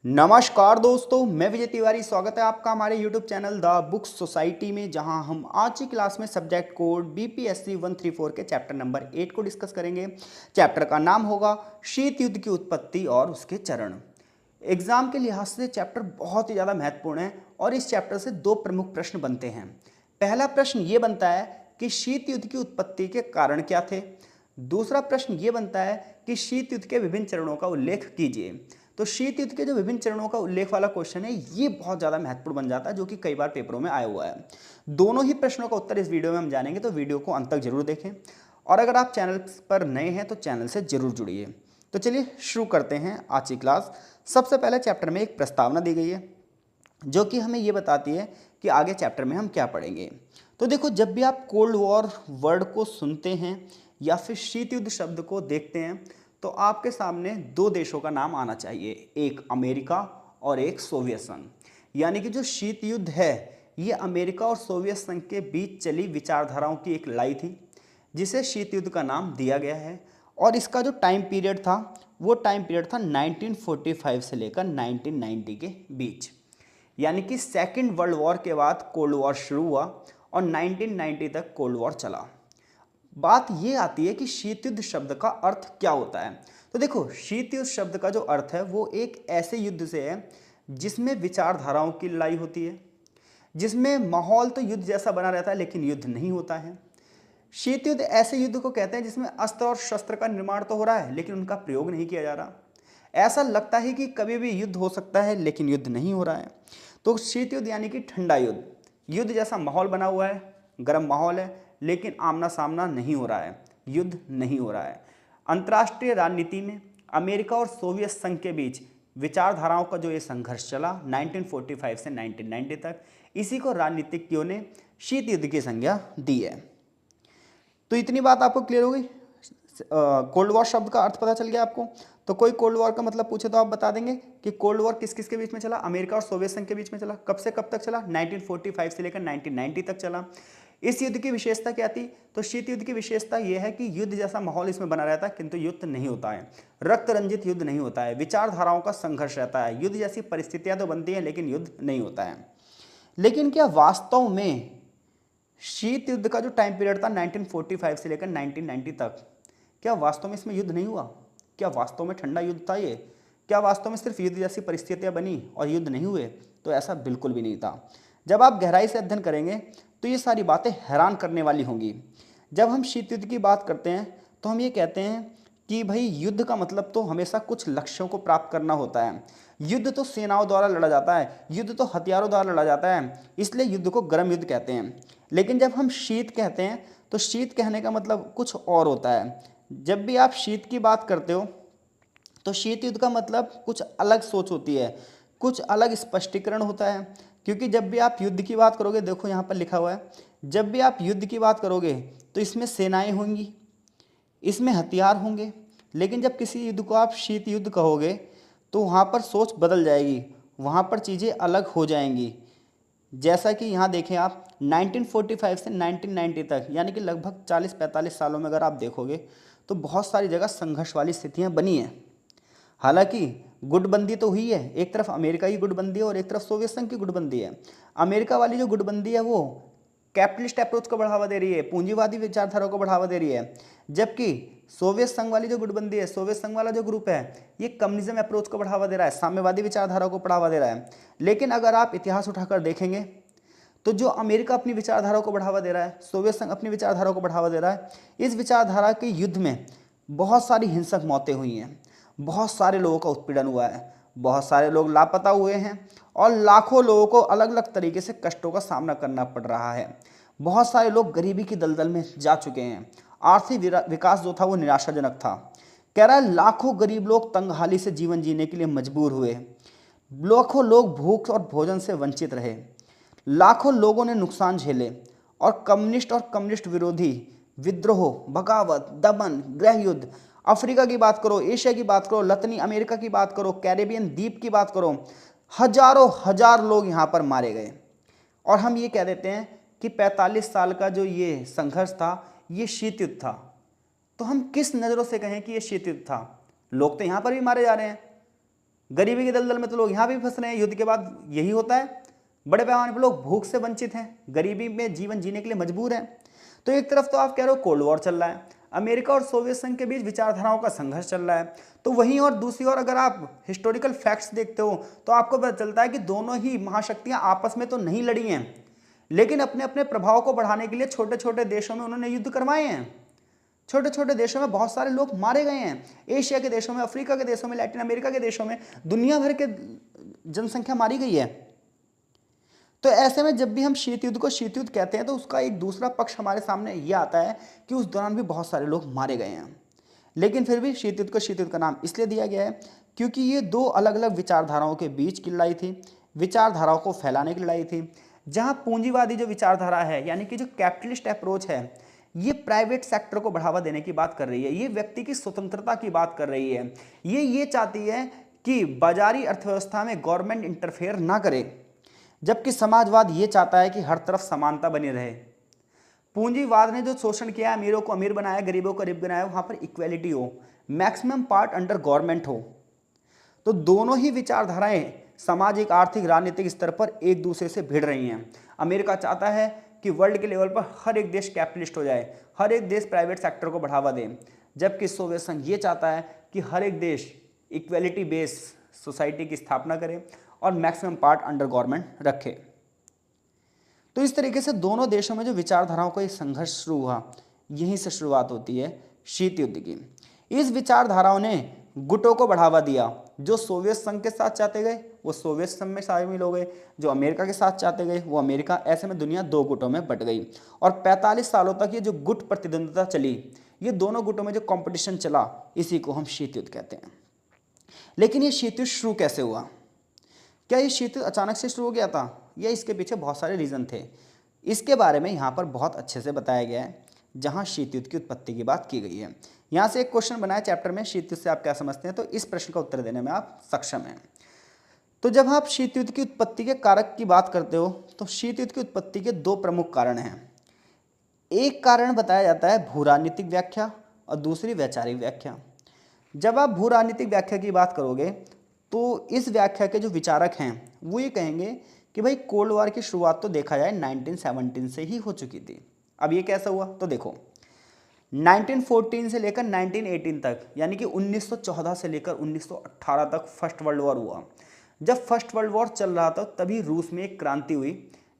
नमस्कार दोस्तों, मैं विजय तिवारी। स्वागत है आपका हमारे YouTube channel the book society में, जहां हम आज की क्लास में सब्जेक्ट कोड BPSC 134 के चैप्टर नंबर 8 को डिस्कस करेंगे। चैप्टर का नाम होगा शीत युद्ध की उत्पत्ति और उसके चरण। एग्जाम के लिहाज से चैप्टर बहुत ही ज़्यादा महत्वपूर्ण है और इस चैप्टर से दो प्रमुख प्रश्न बनते हैं। पहला प्रश्न ये बनता है कि शीत युद्ध की उत्पत्ति के कारण क्या थे। दूसरा प्रश्न ये बनता है कि शीत युद्ध के विभिन्न चरणों का उल्लेख कीजिए। तो शीत युद्ध के जो विभिन्न चरणों का उल्लेख वाला क्वेश्चन है, ये बहुत ज़्यादा महत्वपूर्ण बन जाता है, जो कि कई बार पेपरों में आया हुआ है। दोनों ही प्रश्नों का उत्तर इस वीडियो में हम जानेंगे, तो वीडियो को अंत तक जरूर देखें। और अगर आप चैनल पर नए हैं तो चैनल से जरूर जुड़िए। तो चलिए शुरू करते हैं आज की क्लास। सबसे पहले चैप्टर में एक प्रस्तावना दी गई है जो कि हमें ये बताती है कि आगे चैप्टर में हम क्या पढ़ेंगे। तो देखो, जब भी आप कोल्ड वॉर वर्ड को सुनते हैं या फिर शीत युद्ध शब्द को देखते हैं तो आपके सामने दो देशों का नाम आना चाहिए, एक अमेरिका और एक सोवियत संघ। यानी कि जो शीत युद्ध है ये अमेरिका और सोवियत संघ के बीच चली विचारधाराओं की एक लड़ाई थी जिसे शीत युद्ध का नाम दिया गया है। और इसका जो टाइम पीरियड था वो टाइम पीरियड था 1945 से लेकर 1990 के बीच। यानी कि सेकेंड वर्ल्ड वॉर के बाद कोल्ड वॉर शुरू हुआ और 1990 तक कोल्ड वॉर चला। बात ये आती है कि शीत युद्ध शब्द का अर्थ क्या होता है। तो देखो, शीत युद्ध शब्द का जो अर्थ है वो एक ऐसे युद्ध से है जिसमें विचारधाराओं की लड़ाई होती है, जिसमें माहौल तो युद्ध जैसा बना रहता है लेकिन युद्ध नहीं होता है। शीत युद्ध ऐसे युद्ध को कहते हैं जिसमें अस्त्र और शस्त्र का निर्माण तो हो रहा है लेकिन उनका प्रयोग नहीं किया जा रहा। ऐसा लगता है कि कभी भी युद्ध हो सकता है लेकिन युद्ध नहीं हो रहा है। तो शीत युद्ध यानी कि ठंडा युद्ध, युद्ध जैसा माहौल बना हुआ है, गर्म माहौल है लेकिन आमना सामना नहीं हो रहा है, युद्ध नहीं हो रहा है। अंतर्राष्ट्रीय राजनीति में अमेरिका और सोवियत संघ के बीच विचारधाराओं का जो ये संघर्ष चला 1945 से 1990 तक, इसी को राजनीतिज्ञों ने शीत युद्ध की संज्ञा दी है। तो इतनी बात आपको क्लियर हो गई। कोल्ड वॉर शब्द का अर्थ पता चल गया आपको। तो कोई कोल्ड वॉर का मतलब पूछे तो आप बता देंगे कि कोल्ड वॉर किस किस के बीच में चला। अमेरिका और सोवियत संघ के बीच में चला। कब से कब तक चला? 1945 से लेकर 1990 तक चला। इस युद्ध की विशेषता क्या थी? तो शीत युद्ध की विशेषता यह है कि युद्ध जैसा माहौल इसमें बना रहता है किंतु युद्ध नहीं होता है, रक्त रंजित युद्ध नहीं होता है, विचारधाराओं का संघर्ष रहता है। युद्ध जैसी परिस्थितियां तो बनती हैं लेकिन युद्ध नहीं होता है। लेकिन क्या वास्तव में शीत युद्ध का जो टाइम पीरियड था 1945 से लेकर 1990 तक, क्या वास्तव में इसमें युद्ध नहीं हुआ? क्या वास्तव में ठंडा युद्ध था ये? क्या वास्तव में सिर्फ युद्ध जैसी परिस्थितियां बनी और युद्ध नहीं हुए? तो ऐसा बिल्कुल भी नहीं था। जब आप गहराई से अध्ययन करेंगे तो ये सारी बातें हैरान करने वाली होंगी। जब हम शीत युद्ध की बात करते हैं तो हम ये कहते हैं कि भाई युद्ध का मतलब तो हमेशा कुछ लक्ष्यों को प्राप्त करना होता है। युद्ध तो सेनाओं द्वारा लड़ा जाता है, युद्ध तो हथियारों द्वारा लड़ा जाता है, इसलिए युद्ध को गर्म युद्ध कहते हैं। लेकिन जब हम शीत कहते हैं तो शीत कहने का मतलब कुछ और होता है। जब भी आप शीत की बात करते हो तो शीत युद्ध का मतलब कुछ अलग सोच होती है, कुछ अलग स्पष्टीकरण होता है। क्योंकि जब भी आप युद्ध की बात करोगे, देखो यहाँ पर लिखा हुआ है, जब भी आप युद्ध की बात करोगे तो इसमें सेनाएं होंगी, इसमें हथियार होंगे। लेकिन जब किसी युद्ध को आप शीत युद्ध कहोगे तो वहाँ पर सोच बदल जाएगी, वहाँ पर चीज़ें अलग हो जाएंगी। जैसा कि यहाँ देखें आप 1945 से 1990 तक, यानी कि लगभग 40-45 सालों में अगर आप देखोगे तो बहुत सारी जगह संघर्ष वाली स्थितियाँ बनी हैं। हालांकि गुटबंदी तो हुई है, एक तरफ अमेरिका की गुटबंदी है और एक तरफ सोवियत संघ की गुटबंदी है। अमेरिका वाली जो गुटबंदी है वो कैपिटलिस्ट अप्रोच को बढ़ावा दे रही है, पूंजीवादी विचारधारा को बढ़ावा दे रही है। जबकि सोवियत संघ वाली जो गुटबंदी है, सोवियत संघ वाला जो ग्रुप है, ये कम्युनिज्म अप्रोच को बढ़ावा दे रहा है, साम्यवादी विचारधारा को बढ़ावा दे रहा है। लेकिन अगर आप इतिहास उठाकर देखेंगे तो जो अमेरिका अपनी विचारधारा को बढ़ावा दे रहा है, सोवियत संघ अपनी विचारधारा को बढ़ावा दे रहा है, इस विचारधारा के युद्ध में बहुत सारी हिंसक मौतें हुई हैं, बहुत सारे लोगों का उत्पीड़न हुआ है, बहुत सारे लोग लापता हुए हैं और लाखों लोगों को अलग अलग तरीके से कष्टों का सामना करना पड़ रहा है। बहुत सारे लोग गरीबी की दलदल में जा चुके हैं, आर्थिक विकास जो था वो निराशाजनक था। कह रहा है लाखों गरीब लोग तंगहाली से जीवन जीने के लिए मजबूर हुए, लाखों लोग भूख और भोजन से वंचित रहे, लाखों लोगों ने नुकसान झेले और कम्युनिस्ट विरोधी विद्रोह, बगावत, दमन, गृह युद्ध, अफ्रीका की बात करो, एशिया की बात करो, लतीनी अमेरिका की बात करो, कैरेबियन द्वीप की बात करो, हजारों हजार लोग यहाँ पर मारे गए। और हम ये कह देते हैं कि 45 साल का जो ये संघर्ष था ये शीत युद्ध था। तो हम किस नज़रों से कहें कि ये शीत युद्ध था? लोग तो यहाँ पर भी मारे जा रहे हैं, गरीबी के दलदल में तो लोग यहाँ भी फंस रहे हैं, युद्ध के बाद यही होता है, बड़े पैमाने पर लोग भूख से वंचित हैं, गरीबी में जीवन जीने के लिए मजबूर हैं। तो एक तरफ तो आप कह रहे हो कोल्ड वॉर चल रहा है, अमेरिका और सोवियत संघ के बीच विचारधाराओं का संघर्ष चल रहा है, तो वहीं और दूसरी ओर अगर आप हिस्टोरिकल फैक्ट्स देखते हो तो आपको पता चलता है कि दोनों ही महाशक्तियां आपस में तो नहीं लड़ी हैं, लेकिन अपने अपने प्रभाव को बढ़ाने के लिए छोटे छोटे देशों में उन्होंने युद्ध करवाए हैं। छोटे छोटे देशों में बहुत सारे लोग मारे गए हैं, एशिया के देशों में, अफ्रीका के देशों में, लैटिन अमेरिका के देशों में, दुनिया भर के जनसंख्या मारी गई है। तो ऐसे में जब भी हम शीत युद्ध को शीत युद्ध कहते हैं तो उसका एक दूसरा पक्ष हमारे सामने ये आता है कि उस दौरान भी बहुत सारे लोग मारे गए हैं, लेकिन फिर भी शीत युद्ध को शीत युद्ध का नाम इसलिए दिया गया है क्योंकि ये दो अलग अलग विचारधाराओं के बीच की लड़ाई थी, विचारधाराओं को फैलाने की लड़ाई थी। जहां पूंजीवादी जो विचारधारा है, यानी कि जो कैपिटलिस्ट अप्रोच है, ये प्राइवेट सेक्टर को बढ़ावा देने की बात कर रही है, ये व्यक्ति की स्वतंत्रता की बात कर रही है, ये चाहती है कि बाजारी अर्थव्यवस्था में गवर्नमेंट इंटरफेयर ना करे, जबकि समाजवाद ये चाहता है कि हर तरफ समानता बनी रहे। पूंजीवाद ने जो शोषण किया, अमीरों को अमीर बनाया, गरीबों को गरीब बनाया, वहां पर इक्वेलिटी हो, मैक्सिमम पार्ट अंडर गवर्नमेंट हो। तो दोनों ही विचारधाराएं सामाजिक, आर्थिक, राजनीतिक स्तर पर एक दूसरे से भिड़ रही हैं। अमेरिका चाहता है कि वर्ल्ड के लेवल पर हर एक देश कैपिटलिस्ट हो जाए, हर एक देश प्राइवेट सेक्टर को बढ़ावा दे, जबकि सोवियत संघ ये चाहता है कि हर एक देश इक्वेलिटी बेस्ड सोसाइटी की स्थापना करे और मैक्सिमम पार्ट अंडर गवर्नमेंट रखे। तो इस तरीके से दोनों देशों में जो विचारधाराओं का एक संघर्ष शुरू हुआ, यहीं से शुरुआत होती है शीत युद्ध की। इस विचारधाराओं ने गुटों को बढ़ावा दिया, जो सोवियत संघ के साथ चाहते गए वो सोवियत संघ में शामिल हो गए, जो अमेरिका के साथ चाहते गए वो अमेरिका। ऐसे में दुनिया दो गुटों में बट गई और 45 सालों तक ये जो गुट प्रतिद्वंद्विता चली, ये दोनों गुटों में जो कंपटीशन चला, इसी को हम शीत युद्ध कहते हैं। लेकिन ये शीत युद्ध शुरू कैसे हुआ? क्या ये शीत युद्ध अचानक से शुरू हो गया था या इसके पीछे बहुत सारे रीजन थे? इसके बारे में यहाँ पर बहुत अच्छे से बताया गया है, जहाँ शीत युद्ध की उत्पत्ति की बात की गई है। यहाँ से एक क्वेश्चन बनाया चैप्टर में, शीत युद्ध से आप क्या समझते हैं, तो इस प्रश्न का उत्तर देने में आप सक्षम हैं। तो जब आप शीत युद्ध की उत्पत्ति के कारक की बात करते हो तो शीत युद्ध की उत्पत्ति के दो प्रमुख कारण हैं। एक कारण बताया जाता है भू राजनीतिक व्याख्या और दूसरी वैचारिक व्याख्या। जब आप भू राजनीतिक व्याख्या की बात करोगे तो इस व्याख्या के जो विचारक हैं वो ये कहेंगे कि भाई कोल्ड वॉर की शुरुआत तो देखा जाए 1917 से ही हो चुकी थी। अब ये कैसा हुआ? तो देखो 1914 से लेकर 1918 तक, यानी कि 1914 से लेकर 1918 तक फर्स्ट वर्ल्ड वॉर हुआ। जब फर्स्ट वर्ल्ड वॉर चल रहा था तभी रूस में एक क्रांति हुई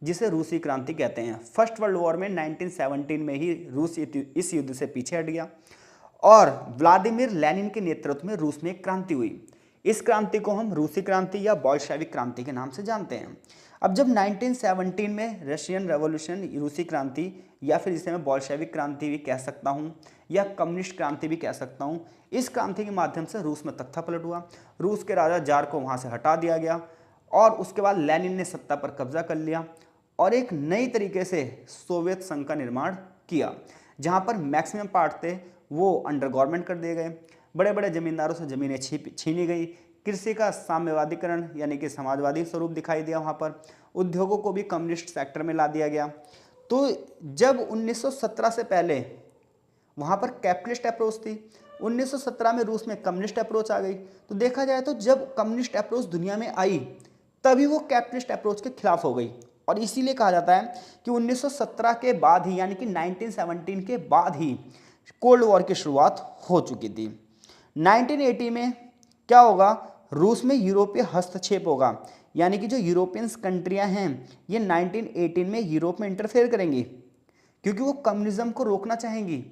जिसे रूसी क्रांति कहते हैं। फर्स्ट वर्ल्ड वॉर में 1917 में ही रूस इस युद्ध से पीछे हट गया और व्लादिमीर लेनिन के नेतृत्व में रूस में एक क्रांति हुई। इस क्रांति को हम रूसी क्रांति या बोल्शेविक क्रांति के नाम से जानते हैं। अब जब 1917 में रशियन रेवोल्यूशन, रूसी क्रांति, या फिर इसे मैं बोल्शेविक क्रांति भी कह सकता हूँ या कम्युनिस्ट क्रांति भी कह सकता हूँ, इस क्रांति के माध्यम से रूस में तख्ता पलट हुआ। रूस के राजा जार को वहाँ से हटा दिया गया और उसके बाद लेनिन ने सत्ता पर कब्जा कर लिया और एक नई तरीके से सोवियत संघ का निर्माण किया, जहाँ पर मैक्सिमम पार्ट थे वो अंडर गवर्नमेंट कर दिए गए, बड़े बड़े जमींदारों से ज़मीनें छीनी गई, कृषि का साम्यवादीकरण यानी कि समाजवादी स्वरूप दिखाई दिया, वहाँ पर उद्योगों को भी कम्युनिस्ट सेक्टर में ला दिया गया। तो जब 1917 से पहले वहाँ पर कैपिटलिस्ट अप्रोच थी, 1917 में रूस में कम्युनिस्ट अप्रोच आ गई। तो देखा जाए तो जब कम्युनिस्ट अप्रोच दुनिया में आई तभी वो कैपिटलिस्ट अप्रोच के खिलाफ हो गई और इसीलिए कहा जाता है कि 1917 के बाद ही, यानी कि 1917 के बाद ही कोल्ड वॉर की शुरुआत हो चुकी थी। 1980 में क्या होगा? रूस में यूरोपीय हस्तक्षेप होगा, यानी कि जो यूरोपियंस कंट्रियां हैं ये 1918 में यूरोप में इंटरफेयर करेंगी क्योंकि वो कम्युनिज्म को रोकना चाहेंगी,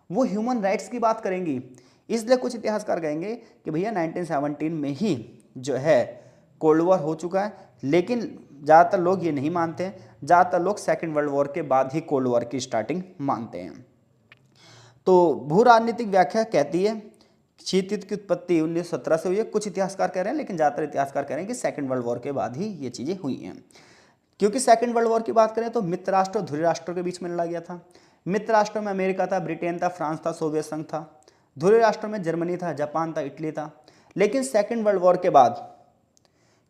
वो ह्यूमन राइट्स की बात करेंगी। इसलिए कुछ इतिहासकार कहेंगे कि भैया 1917 में ही जो है कोल्ड वॉर हो चुका है, लेकिन ज़्यादातर लोग ये नहीं मानते हैं। ज़्यादातर लोग सेकेंड वर्ल्ड वॉर के बाद ही कोल्ड वॉर की स्टार्टिंग मानते हैं। तो भू राजनीतिक व्याख्या कहती है शीत युद्ध की उत्पत्ति 1917 से हुई है, कुछ इतिहासकार कह रहे हैं, लेकिन ज़्यादातर इतिहासकार कह रहे हैं कि सेकंड वर्ल्ड वॉर के बाद ही ये चीज़ें हुई हैं। क्योंकि सेकंड वर्ल्ड वॉर की बात करें तो मित्र राष्ट्र और ध्रुव राष्ट्रों के बीच में लड़ा गया था। मित्र राष्ट्रों में अमेरिका था, ब्रिटेन था, फ्रांस था, सोवियत संघ था। ध्रुव राष्ट्रों में जर्मनी था, जापान था, इटली था। लेकिन सेकेंड वर्ल्ड वॉर के बाद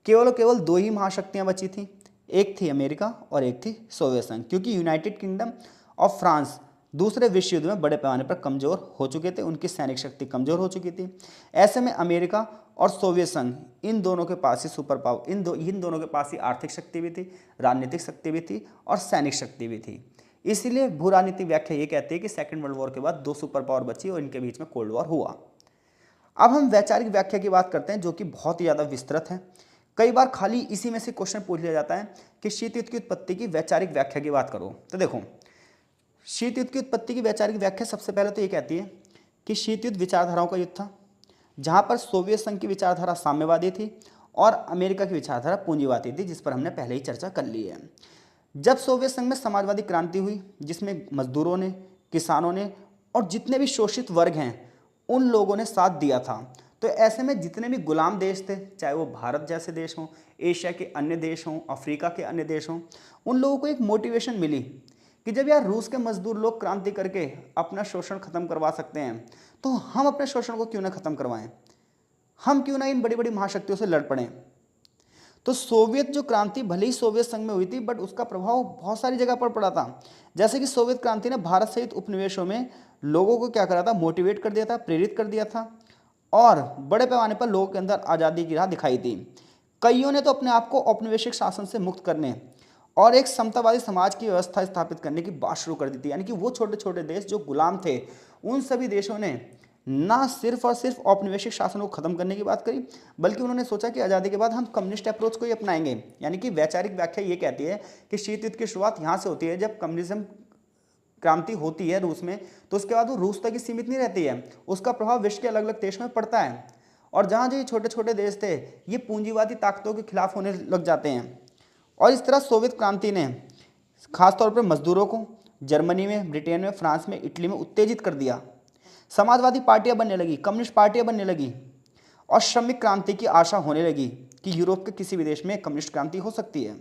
केवल दो ही महाशक्तियाँ बची थी, एक थी अमेरिका और एक थी सोवियत संघ, क्योंकि यूनाइटेड किंगडम ऑफ फ्रांस दूसरे विश्व युद्ध में बड़े पैमाने पर कमजोर हो चुके थे, उनकी सैनिक शक्ति कमजोर हो चुकी थी। ऐसे में अमेरिका और सोवियत संघ इन दोनों के पास ही सुपर पावर, इन दोनों के पास ही आर्थिक शक्ति भी थी, राजनीतिक शक्ति भी थी और सैनिक शक्ति भी थी। इसीलिए भू राजनीतिक व्याख्या ये कहती है कि सेकेंड वर्ल्ड वॉर के बाद दो सुपर पावर बची और इनके बीच में कोल्ड वॉर हुआ। अब हम वैचारिक व्याख्या की बात करते हैं, जो कि बहुत ही ज़्यादा विस्तृत है। कई बार खाली इसी में से क्वेश्चन पूछ लिया जाता है कि शीत युद्ध की उत्पत्ति की वैचारिक व्याख्या की बात करो। तो देखो, शीत युद्ध की उत्पत्ति की वैचारिक व्याख्या सबसे पहले तो ये कहती है कि शीत युद्ध विचारधाराओं का युद्ध था, जहाँ पर सोवियत संघ की विचारधारा साम्यवादी थी और अमेरिका की विचारधारा पूंजीवादी थी, जिस पर हमने पहले ही चर्चा कर ली है। जब सोवियत संघ में समाजवादी क्रांति हुई, जिसमें मजदूरों ने, किसानों ने और जितने भी शोषित वर्ग हैं उन लोगों ने साथ दिया था, तो ऐसे में जितने भी गुलाम देश थे, चाहे वो भारत जैसे देश हों, एशिया के अन्य देश हों, अफ्रीका के अन्य देश हों, उन लोगों को एक मोटिवेशन मिली कि जब यार रूस के मजदूर लोग क्रांति करके अपना शोषण खत्म करवा सकते हैं, तो हम अपने शोषण को क्यों ना खत्म करवाएं, हम क्यों ना इन बड़ी बड़ी महाशक्तियों से लड़ पड़ें। तो सोवियत जो क्रांति भले ही सोवियत संघ में हुई थी, बट उसका प्रभाव बहुत सारी जगह पर पड़ा था। जैसे कि सोवियत क्रांति ने भारत सहित उपनिवेशों में लोगों को क्या करा था, मोटिवेट कर दिया था, प्रेरित कर दिया था और बड़े पैमाने पर लोगों के अंदर आज़ादी की राह दिखाई थी। कईयों ने तो अपने आप को औपनिवेशिक शासन से मुक्त करने और एक समतावादी समाज की व्यवस्था स्थापित करने की बात शुरू कर दी थी। यानी कि वो छोटे छोटे देश जो गुलाम थे, उन सभी देशों ने ना सिर्फ और सिर्फ औपनिवेशिक शासन को खत्म करने की बात करी, बल्कि उन्होंने सोचा कि आज़ादी के बाद हम कम्युनिस्ट अप्रोच को ही अपनाएंगे। यानी कि वैचारिक व्याख्या ये कहती है कि शीत युद्ध की शुरुआत यहाँ से होती है, जब कम्युनिज्म क्रांति होती है रूस में, तो उसके बाद वो रूस तक ही सीमित नहीं रहती है, उसका प्रभाव विश्व के अलग अलग देशों में पड़ता है। और जहाँ जो ये छोटे छोटे देश थे, ये पूंजीवादी ताकतों के खिलाफ होने लग जाते हैं। और इस तरह सोवियत क्रांति ने खासतौर पर मजदूरों को जर्मनी में, ब्रिटेन में, फ्रांस में, इटली में उत्तेजित कर दिया। समाजवादी पार्टियां बनने लगी, कम्युनिस्ट पार्टियां बनने लगी और श्रमिक क्रांति की आशा होने लगी कि यूरोप के किसी भी देश में कम्युनिस्ट क्रांति हो सकती है।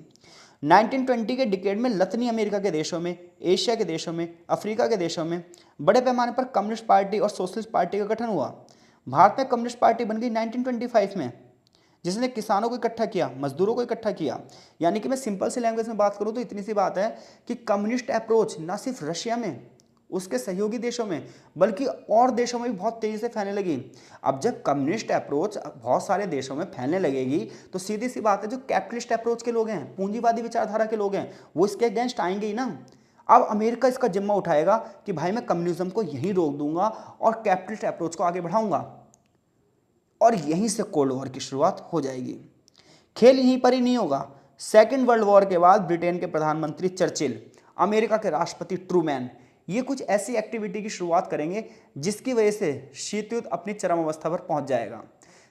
1920 के डिकेड में लतीनी अमेरिका के देशों में, एशिया के देशों में, अफ्रीका के देशों में बड़े पैमाने पर कम्युनिस्ट पार्टी और सोशलिस्ट पार्टी का गठन हुआ। भारत में कम्युनिस्ट पार्टी बन गई 1925 में, जिसने किसानों को इकट्ठा किया, मजदूरों को इकट्ठा किया। यानी कि मैं सिंपल सी लैंग्वेज में बात करूं तो इतनी सी बात है कि कम्युनिस्ट अप्रोच ना सिर्फ रशिया में, उसके सहयोगी देशों में, बल्कि और देशों में भी बहुत तेजी से फैलने लगी। अब जब कम्युनिस्ट अप्रोच बहुत सारे देशों में फैलने लगेगी, तो सीधी सी बात है, जो कैपिटलिस्ट अप्रोच के लोग हैं, पूंजीवादी विचारधारा के लोग हैं, वो इसके अगेंस्ट आएंगे ही ना। अब अमेरिका इसका जिम्मा उठाएगा कि भाई मैं कम्युनिज्म को यहीं रोक दूंगा और कैपिटलिस्ट अप्रोच को आगे बढ़ाऊंगा, और यहीं से कोल्ड वॉर की शुरुआत हो जाएगी। खेल यहीं पर ही नहीं होगा। सेकेंड वर्ल्ड वॉर के बाद ब्रिटेन के प्रधानमंत्री चर्चिल, अमेरिका के राष्ट्रपति ट्रूमैन, ये कुछ ऐसी एक्टिविटी की शुरुआत करेंगे जिसकी वजह से शीत युद्ध अपनी चरम अवस्था पर पहुंच जाएगा।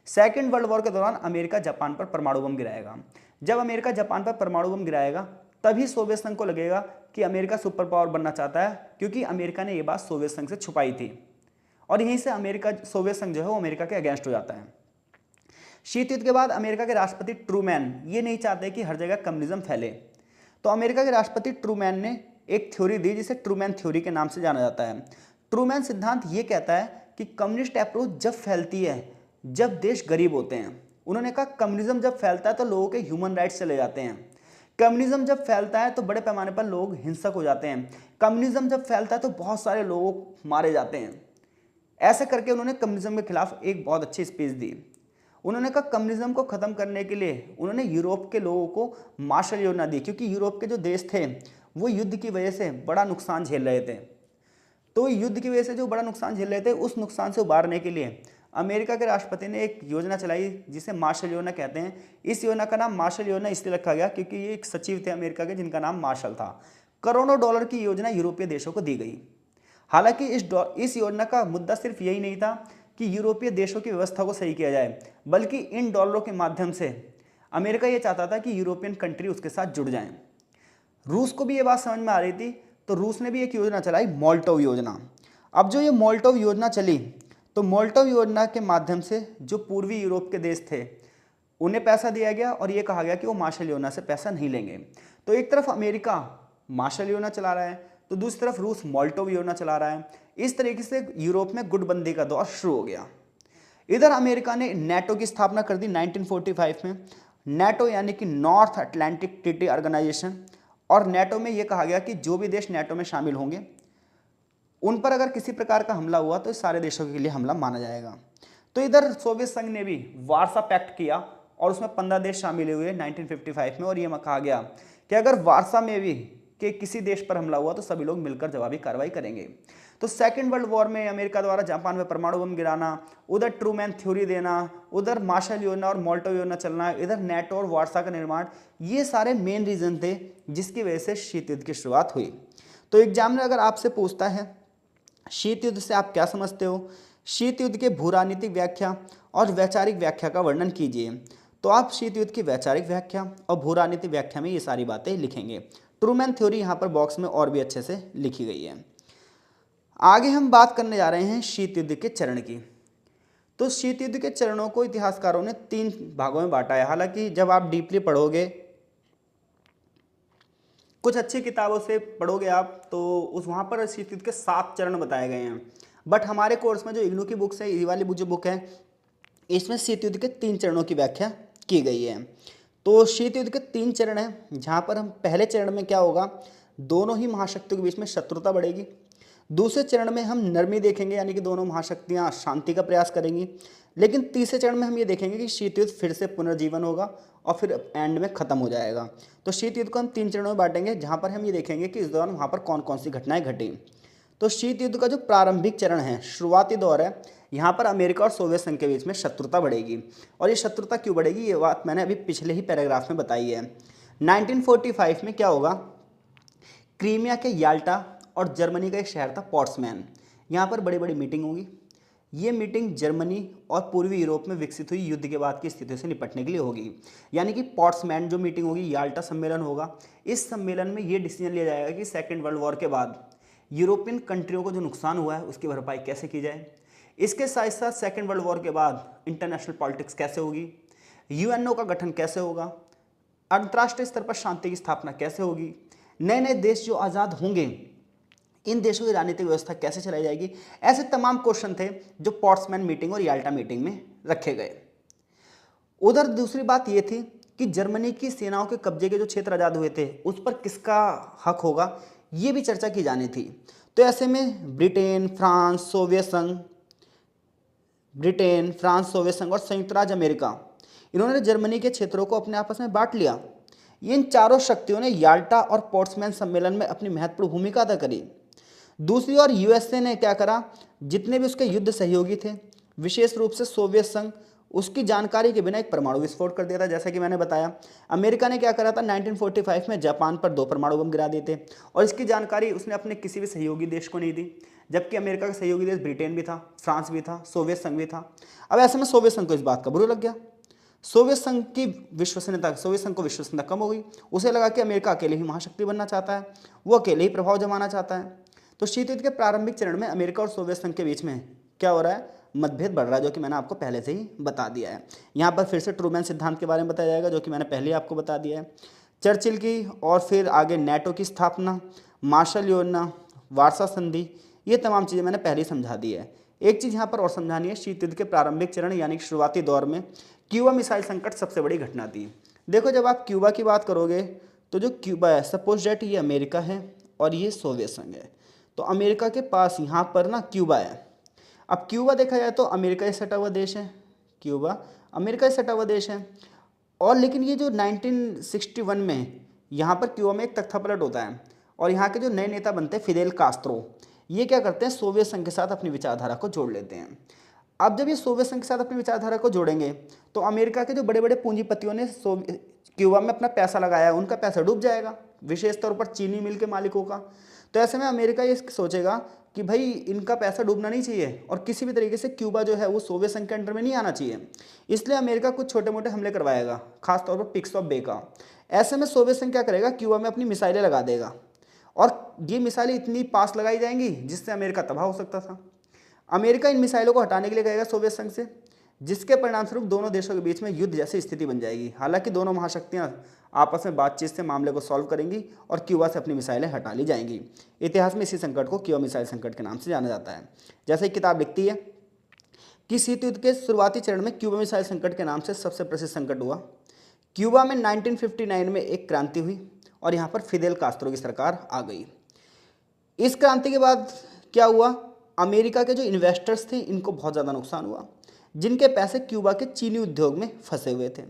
सेकेंड वर्ल्ड वॉर के दौरान अमेरिका जापान पर परमाणु बम गिराएगा। जब अमेरिका जापान पर परमाणु बम गिराएगा, तभी सोवियत संघ को लगेगा कि अमेरिका सुपर पावर बनना चाहता है, क्योंकि अमेरिका ने यह बात सोवियत संघ से छुपाई थी, और यहीं से अमेरिका, सोवियत संघ जो है वो अमेरिका के अगेंस्ट हो जाता है। शीत युद्ध के बाद अमेरिका के राष्ट्रपति ट्रूमैन ये नहीं चाहते कि हर जगह कम्युनिज्म फैले, तो अमेरिका के राष्ट्रपति ट्रूमैन ने एक थ्योरी दी जिसे ट्रूमैन थ्योरी के नाम से जाना जाता है। ट्रूमैन सिद्धांत ये कहता है कि कम्युनिस्ट अप्रोच जब फैलती है जब देश गरीब होते हैं। उन्होंने कहा कम्युनिज्म जब फैलता है तो लोगों के ह्यूमन राइट्स चले जाते हैं। कम्युनिज्म जब फैलता है तो बड़े पैमाने पर लोग हिंसक हो जाते हैं। कम्युनिज्म जब फैलता है तो बहुत सारे लोग मारे जाते हैं। ऐसे करके उन्होंने कम्युनिज्म के खिलाफ एक बहुत अच्छी स्पीच दी। उन्होंने कहा कम्युनिज्म को खत्म करने के लिए उन्होंने यूरोप के लोगों को मार्शल योजना दी, क्योंकि यूरोप के जो देश थे वो युद्ध की वजह से बड़ा नुकसान झेल रहे थे। तो युद्ध की वजह से जो बड़ा नुकसान झेल रहे थे, उस नुकसान से उबारने के लिए अमेरिका के राष्ट्रपति ने एक योजना चलाई जिसे मार्शल योजना कहते हैं। इस योजना का नाम मार्शल योजना इसलिए रखा गया क्योंकि ये एक सचिव थे अमेरिका के जिनका नाम मार्शल था। करोड़ों डॉलर की योजना यूरोपीय देशों को दी गई। हालांकि इस योजना का मुद्दा सिर्फ यही नहीं था कि यूरोपीय देशों की व्यवस्था को सही किया जाए, बल्कि इन डॉलरों के माध्यम से अमेरिका ये चाहता था कि यूरोपियन कंट्री उसके साथ जुड़ जाएं। रूस को भी ये बात समझ में आ रही थी, तो रूस ने भी एक योजना चलाई, मोल्टोव योजना। अब जो ये मोल्टोव योजना चली, तो मोल्टोव योजना के माध्यम से जो पूर्वी यूरोप के देश थे उन्हें पैसा दिया गया और ये कहा गया कि वो मार्शल योजना से पैसा नहीं लेंगे। तो एक तरफ अमेरिका मार्शल योजना चला रहा है, तो दूसरी तरफ रूस मोल्टोव योजना चला रहा है। इस तरीके से यूरोप में गुटबंदी का दौर शुरू हो गया। इधर अमेरिका ने नेटो की स्थापना कर दी 1945 में। नेटो यानी कि नॉर्थ अटलांटिक ट्रीटी ऑर्गेनाइजेशन, और नेटो में यह कहा गया कि जो भी देश नेटो में शामिल होंगे उन पर अगर किसी प्रकार का हमला हुआ तो इस सारे देशों के लिए हमला माना जाएगा। तो इधर सोवियत संघ ने भी वार्सा पैक्ट किया और उसमें 15 देश शामिल हुए 1955 में, और ये कहा गया कि अगर वार्सा में भी कि किसी देश पर हमला हुआ तो सभी लोग मिलकर जवाबी कार्रवाई करेंगे। तो सेकेंड वर्ल्ड वॉर में अमेरिका द्वारा जापान में परमाणु बम गिराना, उधर ट्रूमैन थ्योरी देना, उधर मार्शल योजना और मोल्टो योजना चलना, इधर नेटो और वार्सा का निर्माण, ये सारे मेन रीजन थे जिसकी वजह से शीत युद्ध की शुरुआत हुई। तो एग्जाम में अगर आपसे पूछता है शीत युद्ध से आप क्या समझते हो, शीत युद्ध के भू राजनीतिक व्याख्या और वैचारिक व्याख्या का वर्णन कीजिए, तो आप शीत युद्ध की वैचारिक व्याख्या और भू राजनीतिक व्याख्या में ये सारी बातें लिखेंगे। ट्रूमैन थ्योरी यहाँ पर बॉक्स में और भी अच्छे से लिखी गई है। आगे हम बात करने जा रहे हैं शीत युद्ध के चरण की। तो शीत युद्ध के चरणों को इतिहासकारों ने 3 भागों में बांटा है। हालांकि जब आप डीपली पढ़ोगे, कुछ अच्छी किताबों से पढ़ोगे आप, तो उस वहाँ पर शीत युद्ध के 7 चरण बताए गए हैं। बट हमारे कोर्स में जो इग्नू की बुक्स है, ये वाली जो बुक है, इसमें शीत युद्ध के 3 चरणों की व्याख्या की गई है। तो शीत युद्ध के 3 चरण हैं, जहाँ पर हम पहले चरण में क्या होगा, दोनों ही महाशक्तियों के बीच में शत्रुता बढ़ेगी। दूसरे चरण में हम नरमी देखेंगे, यानी कि दोनों महाशक्तियाँ शांति का प्रयास करेंगी। लेकिन तीसरे चरण में हम ये देखेंगे कि शीत युद्ध फिर से पुनर्जीवन होगा और फिर एंड में खत्म हो जाएगा। तो शीत युद्ध को हम 3 चरणों में बांटेंगे, जहाँ पर हम ये देखेंगे कि इस दौरान वहाँ पर कौन कौन सी घटनाएं घटी। तो शीत युद्ध का जो प्रारंभिक चरण है, शुरुआती दौर है, यहाँ पर अमेरिका और सोवियत संघ के बीच में शत्रुता बढ़ेगी। और ये शत्रुता क्यों बढ़ेगी, ये बात मैंने अभी पिछले ही पैराग्राफ में बताई है। 1945 में क्या होगा, क्रीमिया के याल्टा और जर्मनी का एक शहर था पोट्समैन, यहाँ पर बड़ी बड़ी मीटिंग होगी। ये मीटिंग जर्मनी और पूर्वी यूरोप में विकसित हुई युद्ध के बाद की स्थिति से निपटने के लिए होगी। यानी कि पोट्समैन जो मीटिंग होगी, याल्टा सम्मेलन होगा। इस सम्मेलन में ये डिसीजन लिया जाएगा कि सेकेंड वर्ल्ड वॉर के बाद यूरोपियन कंट्रियों को जो नुकसान हुआ है उसकी भरपाई कैसे की जाए। इसके साथ साथ सेकेंड वर्ल्ड वॉर के बाद इंटरनेशनल पॉलिटिक्स कैसे होगी, यूएनओ का गठन कैसे होगा, अंतर्राष्ट्रीय स्तर पर शांति की स्थापना कैसे होगी, नए नए देश जो आज़ाद होंगे, इन देशों की राजनीतिक व्यवस्था कैसे चलाई जाएगी। ऐसे तमाम क्वेश्चन थे जो पोट्समैन मीटिंग और याल्टा मीटिंग में रखे गए। उधर दूसरी बात यह थी कि जर्मनी की सेनाओं के कब्जे के जो क्षेत्र आज़ाद हुए थे उस पर किसका हक होगा, ये भी चर्चा की जानी थी। तो ऐसे में ब्रिटेन, फ्रांस, सोवियत संघ और संयुक्त राज्य अमेरिका, इन्होंने जर्मनी के क्षेत्रों को अपने आपस में बांट लिया। इन चारों शक्तियों ने याल्टा और पोट्समैन सम्मेलन में अपनी महत्वपूर्ण भूमिका अदा करी। दूसरी ओर यूएसए ने क्या करा, जितने भी उसके युद्ध सहयोगी थे, विशेष रूप से सोवियत संघ, उसकी जानकारी के बिना एक परमाणु विस्फोट कर दिया था। जैसा कि मैंने बताया, अमेरिका ने क्या करा था, 1945 में जापान पर 2 परमाणु बम गिरा दिए थे और इसकी जानकारी उसने अपने किसी भी सहयोगी देश को नहीं दी। जबकि अमेरिका का सहयोगी देश ब्रिटेन भी था, फ्रांस भी था, सोवियत संघ भी था। अब ऐसे में सोवियत संघ को इस बात का बुरा लग गया। सोवियत संघ को विश्वसनीयता कम हो गई। उसे लगा कि अमेरिका अकेले ही महाशक्ति बनना चाहता है, वो अकेले ही प्रभाव जमाना चाहता है। तो शीत युद्ध के प्रारंभिक चरण में अमेरिका और सोवियत संघ के बीच में क्या हो रहा है, मतभेद बढ़ रहा है, जो कि मैंने आपको पहले से ही बता दिया है। यहाँ पर फिर से ट्रूमैन सिद्धांत के बारे में बताया जाएगा, जो कि मैंने पहले ही आपको बता दिया है। चर्चिल की और फिर आगे नेटो की स्थापना, मार्शल योजना, वार्सा संधि, ये तमाम चीज़ें मैंने पहले ही समझा दी है। एक चीज़ यहाँ पर और समझानी है, शीत युद्ध के प्रारंभिक चरण यानी कि शुरुआती दौर में क्यूबा मिसाइल संकट सबसे बड़ी घटना थी। देखो, जब आप क्यूबा की बात करोगे तो जो क्यूबा है, सपोज डेट ये अमेरिका है और ये सोवियत संघ है। तो अमेरिका के पास यहाँ पर ना क्यूबा है। अब क्यूबा देखा जाए तो अमेरिका से सटा हुआ देश है, क्यूबा अमेरिका से सटा हुआ देश है। और लेकिन ये जो 1961 में यहाँ पर क्यूबा में एक तख्तापलट होता है और यहाँ के जो नए नेता बनते हैं फिदेल कास्त्रो, ये क्या करते हैं, सोवियत संघ के साथ अपनी विचारधारा को जोड़ लेते हैं। अब जब ये सोवियत संघ के साथ अपनी विचारधारा को जोड़ेंगे तो अमेरिका के जो बड़े बड़े पूंजीपतियों ने क्यूबा में अपना पैसा लगाया है, उनका पैसा डूब जाएगा, विशेष तौर पर चीनी मिल के मालिकों का। तो ऐसे में अमेरिका ये सोचेगा कि भाई इनका पैसा डूबना नहीं चाहिए और किसी भी तरीके से क्यूबा जो है वो सोवियत संघ के अंडर में नहीं आना चाहिए। इसलिए अमेरिका कुछ छोटे मोटे हमले करवाएगा, खासतौर पर पिक्स ऑफ बे का। ऐसे में सोवियत संघ क्या करेगा, क्यूबा में अपनी मिसाइलें लगा देगा और ये मिसाइलें इतनी पास लगाई जाएंगी जिससे अमेरिका तबाह हो सकता था। अमेरिका इन मिसाइलों को हटाने के लिए कहेगा सोवियत संघ से, जिसके परिणामस्वरूप दोनों देशों के बीच में युद्ध जैसी स्थिति बन जाएगी। हालांकि दोनों महाशक्तियां आपस में बातचीत से मामले को सॉल्व करेंगी और क्यूबा से अपनी मिसाइलें हटा ली जाएंगी। इतिहास में इसी संकट को क्यूबा मिसाइल संकट के नाम से जाना जाता है। जैसे किताब लिखती है कि शीत युद्ध के शुरुआती चरण में क्यूबा मिसाइल संकट के नाम से सबसे प्रसिद्ध संकट हुआ। क्यूबा में 1959 में एक क्रांति हुई और यहाँ पर फिदेल कास्त्रो की सरकार आ गई। इस क्रांति के बाद क्या हुआ, अमेरिका के जो इन्वेस्टर्स थे इनको बहुत ज़्यादा नुकसान हुआ, जिनके पैसे क्यूबा के चीनी उद्योग में फंसे हुए थे।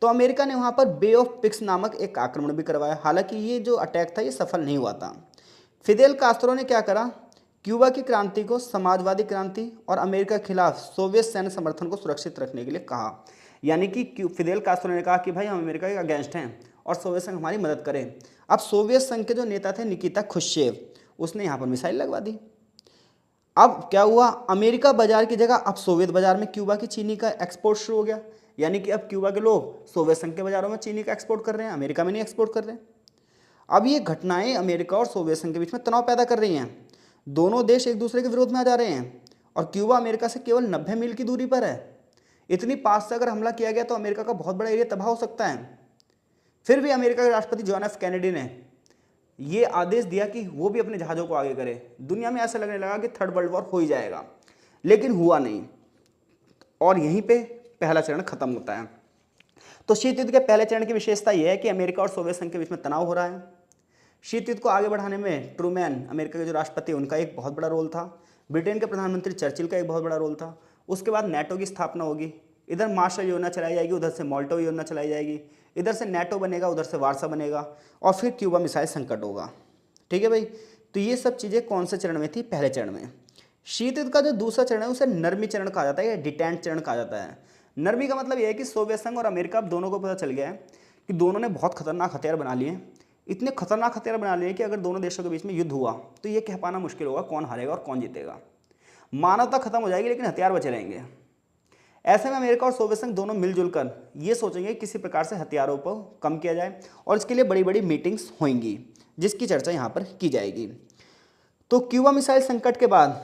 तो अमेरिका ने वहाँ पर बे ऑफ पिग्स नामक एक आक्रमण भी करवाया। हालांकि ये जो अटैक था ये सफल नहीं हुआ था। फिदेल कास्त्रो ने क्या करा, क्यूबा की क्रांति को समाजवादी क्रांति और अमेरिका के खिलाफ सोवियत सैन्य समर्थन को सुरक्षित रखने के लिए कहा। यानी कि फिदेल कास्त्रो ने कहा कि भाई हम अमेरिका के अगेंस्ट हैं और सोवियत संघ हमारी मदद करें। अब सोवियत संघ के जो नेता थे निकिता खुश्चेव, उसने यहाँ पर मिसाइल लगवा दी। अब क्या हुआ, अमेरिका बाजार की जगह अब सोवियत बाजार में क्यूबा की चीनी का एक्सपोर्ट शुरू हो गया। यानी कि अब क्यूबा के लोग सोवियत संघ के बाजारों में चीनी का एक्सपोर्ट कर रहे हैं, अमेरिका में नहीं एक्सपोर्ट कर रहे हैं। अब ये घटनाएं अमेरिका और सोवियत संघ के बीच में तनाव पैदा कर रही हैं। दोनों देश एक दूसरे के विरोध में आ जा रहे हैं और क्यूबा अमेरिका से केवल 90 मील की दूरी पर है। इतनी पास से अगर हमला किया गया तो अमेरिका का बहुत बड़ा एरिया तबाह हो सकता है। फिर भी अमेरिका के राष्ट्रपति जॉन एफ कैनेडी ने ये आदेश दिया कि वो भी अपने जहाज़ों को आगे करे। दुनिया में ऐसा लगने लगा कि थर्ड वर्ल्ड वॉर हो ही जाएगा, लेकिन हुआ नहीं और यहीं पे पहला चरण खत्म होता है। तो शीत युद्ध के पहले चरण की विशेषता यह है कि अमेरिका और सोवियत संघ के बीच में तनाव हो रहा है। शीत युद्ध को आगे बढ़ाने में ट्रूमैन, अमेरिका के जो राष्ट्रपति, उनका एक बहुत बड़ा रोल था। ब्रिटेन के प्रधानमंत्री चर्चिल का एक बहुत बड़ा रोल था। उसके बाद नेटो की स्थापना होगी। इधर मार्शल योजना चलाई जाएगी, उधर से मोल्टो योजना चलाई जाएगी। इधर से नेटो बनेगा, उधर से वार्सा बनेगा और फिर क्यूबा मिसाइल संकट होगा। ठीक है भाई। तो ये सब चीज़ें कौन से चरण में थी, पहले चरण में। शीत युद्ध का जो दूसरा चरण है उसे नरमी चरण कहा जाता है या डिटेंट चरण कहा जाता है। नरमी का मतलब यह है कि सोवियत संघ और अमेरिका अब दोनों को पता चल गया है कि दोनों ने बहुत खतरनाक हथियार बना लिए। इतने खतरनाक हथियार बना लिए कि अगर दोनों देशों के बीच में युद्ध हुआ तो ये कह पाना मुश्किल होगा कौन हारेगा और कौन जीतेगा। मानवता खत्म हो जाएगी लेकिन हथियार बचे रहेंगे। ऐसे में अमेरिका और सोवियत संघ दोनों मिलजुल कर ये सोचेंगे किसी प्रकार से हथियारों को कम किया जाए और इसके लिए बड़ी बड़ी मीटिंग्स होंगी जिसकी चर्चा यहाँ पर की जाएगी। तो क्यूबा मिसाइल संकट के बाद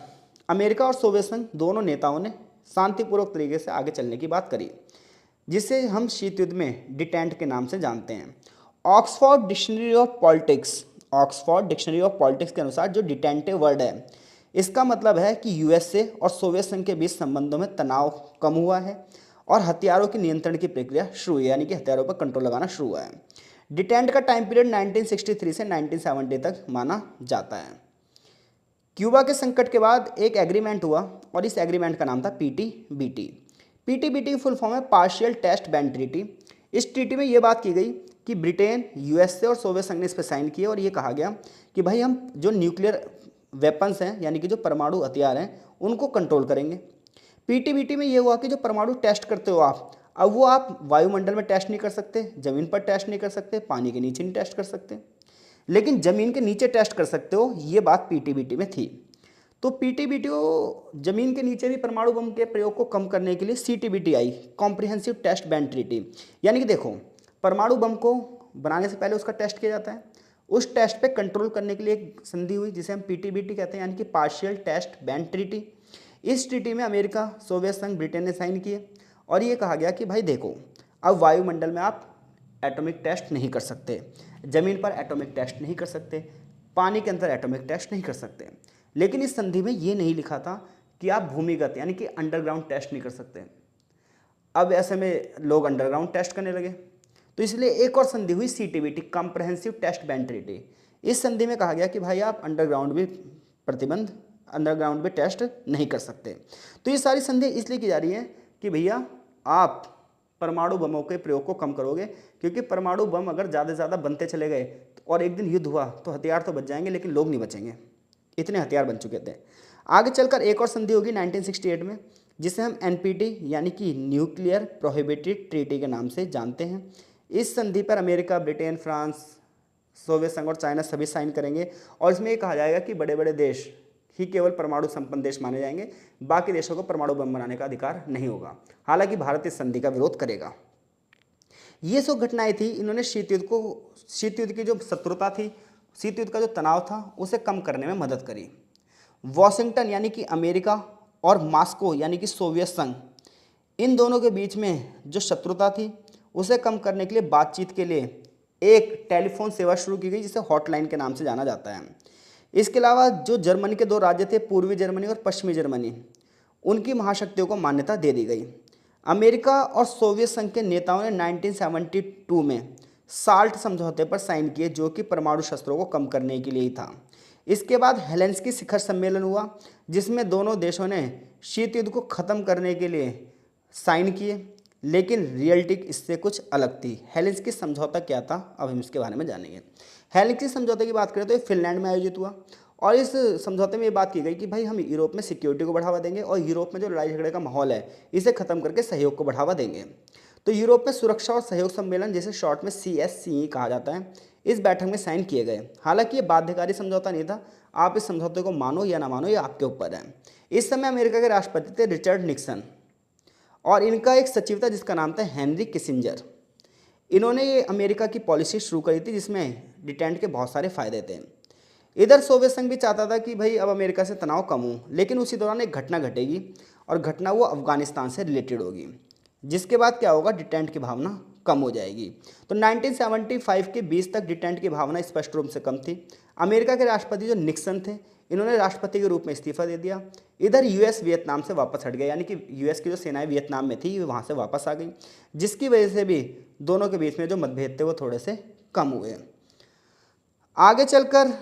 अमेरिका और सोवियत संघ दोनों नेताओं ने शांतिपूर्वक तरीके से आगे चलने की बात करी, जिसे हम शीत युद्ध में डिटेंट के नाम से जानते हैं। ऑक्सफोर्ड डिक्शनरी ऑफ पॉलिटिक्स के अनुसार जो डिटेंटे वर्ड है, इसका मतलब है कि यूएसए और सोवियत संघ के बीच संबंधों में तनाव कम हुआ है और हथियारों के नियंत्रण की प्रक्रिया शुरू हुई, यानी कि हथियारों पर कंट्रोल लगाना शुरू हुआ है। डिटेंट का टाइम पीरियड 1963 से 1970 तक माना जाता है। क्यूबा के संकट के बाद एक एग्रीमेंट हुआ और इस एग्रीमेंट का नाम था पीटीबीटी। पीटीबीटी की फुल फॉर्म है पार्शियल टेस्ट बैन ट्रीटी। इस ट्रीटी में ये बात की गई कि ब्रिटेन, यूएसए और सोवियत संघ ने इस पर साइन किए और ये कहा गया कि भाई हम जो न्यूक्लियर वेपन्स हैं, यानी कि जो परमाणु हथियार हैं, उनको कंट्रोल करेंगे। पीटीबीटी में ये हुआ कि जो परमाणु टेस्ट करते हो आप, अब वो आप वायुमंडल में टेस्ट नहीं कर सकते, ज़मीन पर टेस्ट नहीं कर सकते, पानी के नीचे नहीं टेस्ट कर सकते, लेकिन ज़मीन के नीचे टेस्ट कर सकते हो। ये बात पीटीबीटी में थी। तो पीटीबीटी को ज़मीन के नीचे भी परमाणु बम के प्रयोग को कम करने के लिए सीटीबीटी आई, कॉम्प्रिहेंसिव टेस्ट बैन ट्रीटी। यानी कि देखो, परमाणु बम को बनाने से पहले उसका टेस्ट किया जाता है, उस टेस्ट पे कंट्रोल करने के लिए एक संधि हुई जिसे हम पीटीबीटी कहते हैं, यानी कि पार्शियल टेस्ट बैन ट्रीटी। इस ट्रीटी में अमेरिका, सोवियत संघ, ब्रिटेन ने साइन किए और ये कहा गया कि भाई देखो, अब वायुमंडल में आप एटॉमिक टेस्ट नहीं कर सकते, ज़मीन पर एटॉमिक टेस्ट नहीं कर सकते, पानी के अंदर एटॉमिक टेस्ट नहीं कर सकते। लेकिन इस संधि में ये नहीं लिखा था कि आप भूमिगत यानी कि अंडरग्राउंड टेस्ट नहीं कर सकते। अब ऐसे में लोग अंडरग्राउंड टेस्ट करने लगे, तो इसलिए एक और संधि हुई CTBT, comprehensive test ban treaty. इस संधि में कहा गया कि भाई आप अंडरग्राउंड भी टेस्ट नहीं कर सकते। तो ये सारी संधि इसलिए की जा रही है कि भैया आप परमाणु बमों के प्रयोग को कम करोगे, क्योंकि परमाणु बम अगर ज़्यादा से ज़्यादा बनते चले गए और एक दिन युद्ध हुआ तो हथियार तो बच जाएंगे लेकिन लोग नहीं बचेंगे, इतने हथियार बन चुके थे। आगे चलकर एक और संधि होगी 1968 में, जिसे हम एनपीटी यानी कि न्यूक्लियर प्रोहिबिटेड ट्रीटी के नाम से जानते हैं। इस संधि पर अमेरिका, ब्रिटेन, फ्रांस, सोवियत संघ और चाइना सभी साइन करेंगे और इसमें ये कहा जाएगा कि बड़े बड़े देश ही केवल परमाणु संपन्न देश माने जाएंगे, बाकी देशों को परमाणु बम बनाने का अधिकार नहीं होगा। हालांकि भारत इस संधि का विरोध करेगा। ये सब घटनाएं थी, इन्होंने शीत युद्ध की जो शत्रुता थी, शीत युद्ध का जो तनाव था, उसे कम करने में मदद करी। वॉशिंगटन यानी कि अमेरिका और मॉस्को यानी कि सोवियत संघ, इन दोनों के बीच में जो शत्रुता थी उसे कम करने के लिए बातचीत के लिए एक टेलीफोन सेवा शुरू की गई जिसे हॉटलाइन के नाम से जाना जाता है। इसके अलावा जो जर्मनी के दो राज्य थे, पूर्वी जर्मनी और पश्चिमी जर्मनी, उनकी महाशक्तियों को मान्यता दे दी गई। अमेरिका और सोवियत संघ के नेताओं ने 1972 में साल्ट समझौते पर साइन किए, जो कि परमाणु शस्त्रों को कम करने के लिए ही था। इसके बाद हेलेंस्की शिखर सम्मेलन हुआ, जिसमें दोनों देशों ने शीत युद्ध को ख़त्म करने के लिए साइन किए, लेकिन रियलिटी इससे कुछ अलग थी। हेलेंस्की समझौता क्या था, अब हम इसके बारे में जानेंगे। हेलेंस्की समझौते की बात करें तो ये फिनलैंड में आयोजित हुआ और इस समझौते में ये बात की गई कि भाई हम यूरोप में सिक्योरिटी को बढ़ावा देंगे और यूरोप में जो लड़ाई झगड़े का माहौल है इसे खत्म करके सहयोग को बढ़ावा देंगे। तो यूरोप में सुरक्षा और सहयोग सम्मेलन, जिसे शॉर्ट में CSCE कहा जाता है, इस बैठक में साइन किए गए। हालांकि ये बाध्यकारी समझौता नहीं था, आप इस समझौते को मानो या ना मानो ये आपके ऊपर है। इस समय अमेरिका के राष्ट्रपति थे रिचर्ड निक्सन और इनका एक सचिव था जिसका नाम था हेनरी किसिंजर। इन्होंने ये अमेरिका की पॉलिसी शुरू करी थी जिसमें डिटेंट के बहुत सारे फायदे थे। इधर सोवियत संघ भी चाहता था कि भाई अब अमेरिका से तनाव कम हो, लेकिन उसी दौरान एक घटना घटेगी और घटना वो अफगानिस्तान से रिलेटेड होगी, जिसके बाद क्या होगा, डिटेंट की भावना कम हो जाएगी। तो 1975 के 20 तक डिटेंट की भावना स्पष्ट रूप से कम थी। अमेरिका के राष्ट्रपति जो निक्सन थे, इन्होंने राष्ट्रपति के रूप में इस्तीफा दे दिया। इधर US वियतनाम से वापस हट गया, यानी कि US की जो सेनाएं वियतनाम में थी वहाँ से वापस आ गई, जिसकी वजह से भी दोनों के बीच में जो मतभेद थे वो थोड़े से कम हुए। आगे चलकर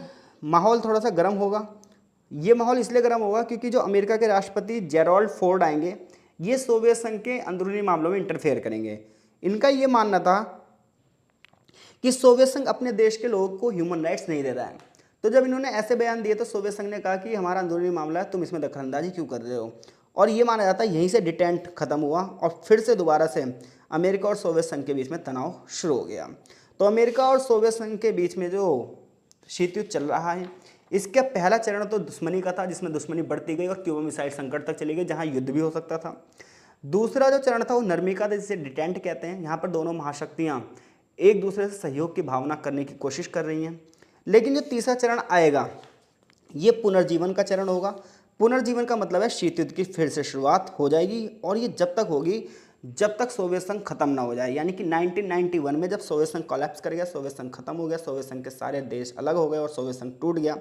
माहौल थोड़ा सा गर्म होगा। ये माहौल इसलिए गर्म होगा क्योंकि जो अमेरिका के राष्ट्रपति जेरोल्ड फोर्ड आएंगे, ये सोवियत संघ के अंदरूनी मामलों में इंटरफेयर करेंगे। इनका ये मानना था कि सोवियत संघ अपने देश के लोगों को ह्यूमन राइट्स नहीं दे रहा है। तो जब इन्होंने ऐसे बयान दिए तो सोवियत संघ ने कहा कि हमारा अंदरूनी मामला है, तुम इसमें दखलंदाजी क्यों कर रहे हो। और ये माना जाता है यहीं से डिटेंट खत्म हुआ और फिर से दोबारा से अमेरिका और सोवियत संघ के बीच में तनाव शुरू हो गया। तो अमेरिका और सोवियत संघ के बीच में जो शीत युद्ध चल रहा है, इसका पहला चरण तो दुश्मनी का था, जिसमें दुश्मनी बढ़ती गई और क्यूबा मिसाइल संकट तक चली गई, जहां युद्ध भी हो सकता था। दूसरा जो चरण था वो नरमी का था, जिसे डिटेंट कहते हैं। यहाँ पर दोनों महाशक्तियाँ एक दूसरे से सहयोग की भावना करने की कोशिश कर रही हैं। लेकिन जो तीसरा चरण आएगा ये पुनर्जीवन का चरण होगा। पुनर्जीवन का मतलब है शीत युद्ध की फिर से शुरुआत हो जाएगी और ये जब तक होगी जब तक सोवियत संघ खत्म ना हो जाए। यानी कि 1991 में जब सोवियत संघ कोलैप्स कर गया, सोवियत संघ खत्म हो गया, सोवियत संघ के सारे देश अलग हो गए और सोवियत संघ टूट गया,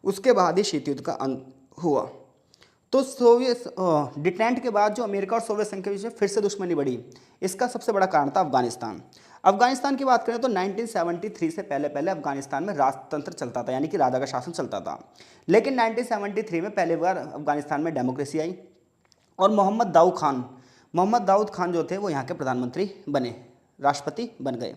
उसके बाद ही शीत युद्ध का अंत हुआ। तो सोवियत डिटेंट के बाद जो अमेरिका और सोवियत संघ के बीच में फिर से दुश्मनी बढ़ी, इसका सबसे बड़ा कारण था अफगानिस्तान। अफगानिस्तान की बात करें तो 1973 से पहले पहले अफगानिस्तान में राजतंत्र चलता था, यानी कि राजा का शासन चलता था। लेकिन 1973 में पहली बार अफगानिस्तान में डेमोक्रेसी आई और मोहम्मद दाऊद खान जो थे वो यहाँ के प्रधानमंत्री बने, राष्ट्रपति बन गए।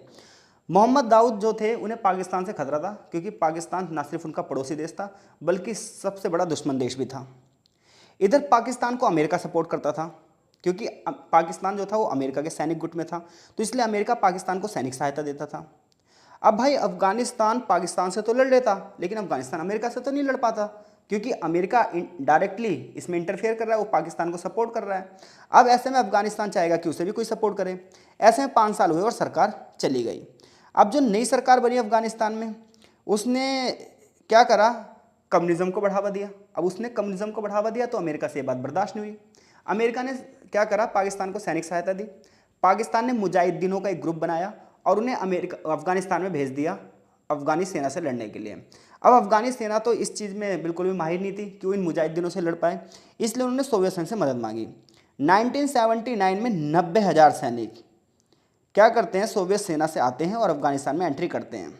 मोहम्मद दाऊद जो थे उन्हें पाकिस्तान से खतरा था, क्योंकि पाकिस्तान न सिर्फ उनका पड़ोसी देश था बल्कि सबसे बड़ा दुश्मन देश भी था। इधर पाकिस्तान को अमेरिका सपोर्ट करता था, क्योंकि पाकिस्तान जो था वो अमेरिका के सैनिक गुट में था, तो इसलिए अमेरिका पाकिस्तान को सैनिक सहायता देता था। अब भाई अफगानिस्तान पाकिस्तान से तो लड़ लेता, लेकिन अफगानिस्तान अमेरिका से तो नहीं लड़ पाता, क्योंकि अमेरिका डायरेक्टली इसमें इंटरफेयर कर रहा है, वो पाकिस्तान को सपोर्ट कर रहा है। अब ऐसे में अफगानिस्तान चाहेगा कि उसे भी कोई सपोर्ट करे। ऐसे में 5 साल हुए और सरकार चली गई। अब जो नई सरकार बनी अफगानिस्तान में, उसने क्या करा, कम्युनिज्म को बढ़ावा दिया। अब उसने कम्युनिज्म को बढ़ावा दिया तो अमेरिका से ये बात बर्दाश्त नहीं हुई। अमेरिका ने क्या करा, पाकिस्तान को सैनिक सहायता दी। पाकिस्तान ने मुजाहिदीनों का एक ग्रुप बनाया और उन्हें अफगानिस्तान में भेज दिया अफगानी सेना से लड़ने के लिए। अब अफगानी सेना तो इस चीज़ में बिल्कुल भी माहिर नहीं थी कि वो इन मुजाहिदीनों से लड़ पाए, इसलिए उन्होंने सोवियत संघ से मदद मांगी। 1979 में 90,000 सैनिक क्या करते हैं, सोवियत सेना से आते हैं और अफगानिस्तान में एंट्री करते हैं।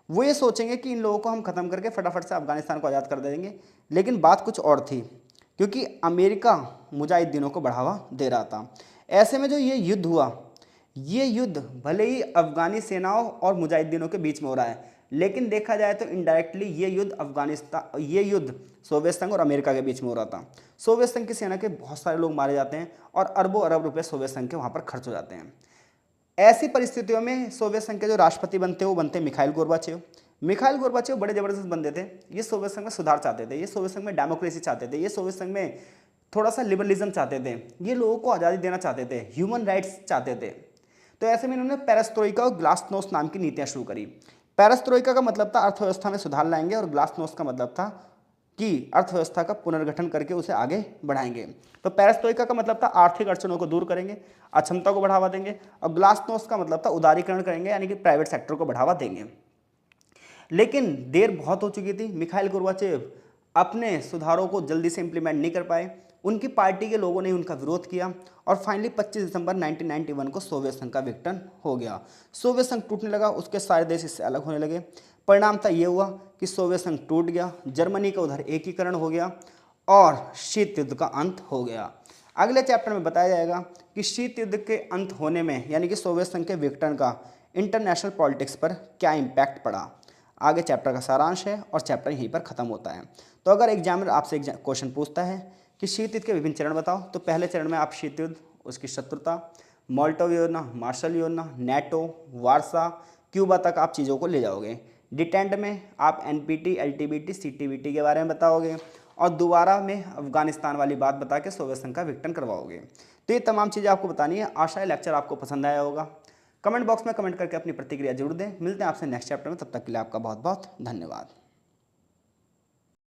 वो ये सोचेंगे कि इन लोगों को हम ख़त्म करके फटाफट से अफगानिस्तान को आज़ाद कर देंगे, लेकिन बात कुछ और थी, क्योंकि अमेरिका मुजाहिदीनों को बढ़ावा दे रहा था। ऐसे में जो ये युद्ध हुआ, ये युद्ध भले ही अफगानी सेनाओं और मुजाहिदीनों के बीच में हो रहा है, लेकिन देखा जाए तो इनडायरेक्टली ये युद्ध सोवियत संघ और अमेरिका के बीच में हो रहा था। सोवियत संघ की सेना के बहुत सारे लोग मारे जाते हैं और अरबों अरब रुपए सोवियत संघ के वहाँ पर खर्च हो जाते हैं। ऐसी परिस्थितियों में सोवियत संघ के जो राष्ट्रपति बनते हैं वो बनते मिखाइल गोर्बाचेव। मिखाइल गोर्बाचेव बड़े ज़बरदस्त बंदे थे। ये सोवियत संघ में सुधार चाहते थे, ये सोवियत संघ में डेमोक्रेसी चाहते थे, ये सोवियत संघ में थोड़ा सा लिबरलिज्म चाहते थे, ये लोगों को आज़ादी देना चाहते थे, ह्यूमन राइट्स चाहते थे। तो ऐसे में इन्होंने पेरेस्ट्रोइका और ग्लासनोस्ट नाम की नीतियाँ शुरू करी। पेरेस्ट्रोइका का मतलब था अर्थव्यवस्था में सुधार लाएंगे और ग्लासनोस्ट का मतलब था कि अर्थव्यवस्था का पुनर्गठन करके उसे आगे बढ़ाएंगे। तो पेरेस्ट्रोइका का मतलब था आर्थिक अड़चनों को दूर करेंगे, अक्षमता को बढ़ावा देंगे, और ग्लासनोस्ट का मतलब था उदारीकरण करेंगे, यानी कि प्राइवेट सेक्टर को बढ़ावा देंगे। लेकिन देर बहुत हो चुकी थी, मिखाइल गोर्बाचेव अपने सुधारों को जल्दी से इंप्लीमेंट नहीं कर पाए उनकी पार्टी के लोगों ने उनका विरोध किया और फाइनली 25 दिसंबर 1991 को सोवियत संघ का विघटन हो गया। सोवियत संघ टूटने लगा, उसके सारे देश इससे अलग होने लगे। परिणाम था ये हुआ कि सोवियत संघ टूट गया, जर्मनी का उधर एकीकरण हो गया और शीत युद्ध का अंत हो गया। अगले चैप्टर में बताया जाएगा कि शीत युद्ध के अंत होने में यानी कि सोवियत संघ के विघटन का इंटरनेशनल पॉलिटिक्स पर क्या इम्पैक्ट पड़ा। आगे चैप्टर का सारांश है और चैप्टर यहीं पर खत्म होता है। तो अगर एग्जामिनर आपसे क्वेश्चन पूछता है कि शीत युद्ध के विभिन्न चरण बताओ, तो पहले चरण में आप शीत युद्ध, उसकी शत्रुता, मोल्टोव योजना, मार्शल योजना, नेटो, वारसा, क्यूबा तक आप चीज़ों को ले जाओगे। डिटेंड में आप एनपीटी, एलटीबीटी, सीटीबीटी के बारे में बताओगे और दोबारा में अफगानिस्तान वाली बात बता के सोवियत संघ का विघटन करवाओगे। तो ये तमाम चीज़ें आपको बतानी है। आशा है लेक्चर आपको पसंद आया होगा। कमेंट बॉक्स में कमेंट करके अपनी प्रतिक्रिया जरूर दें। मिलते हैं आपसे नेक्स्ट चैप्टर में, तब तक के लिए आपका बहुत बहुत धन्यवाद।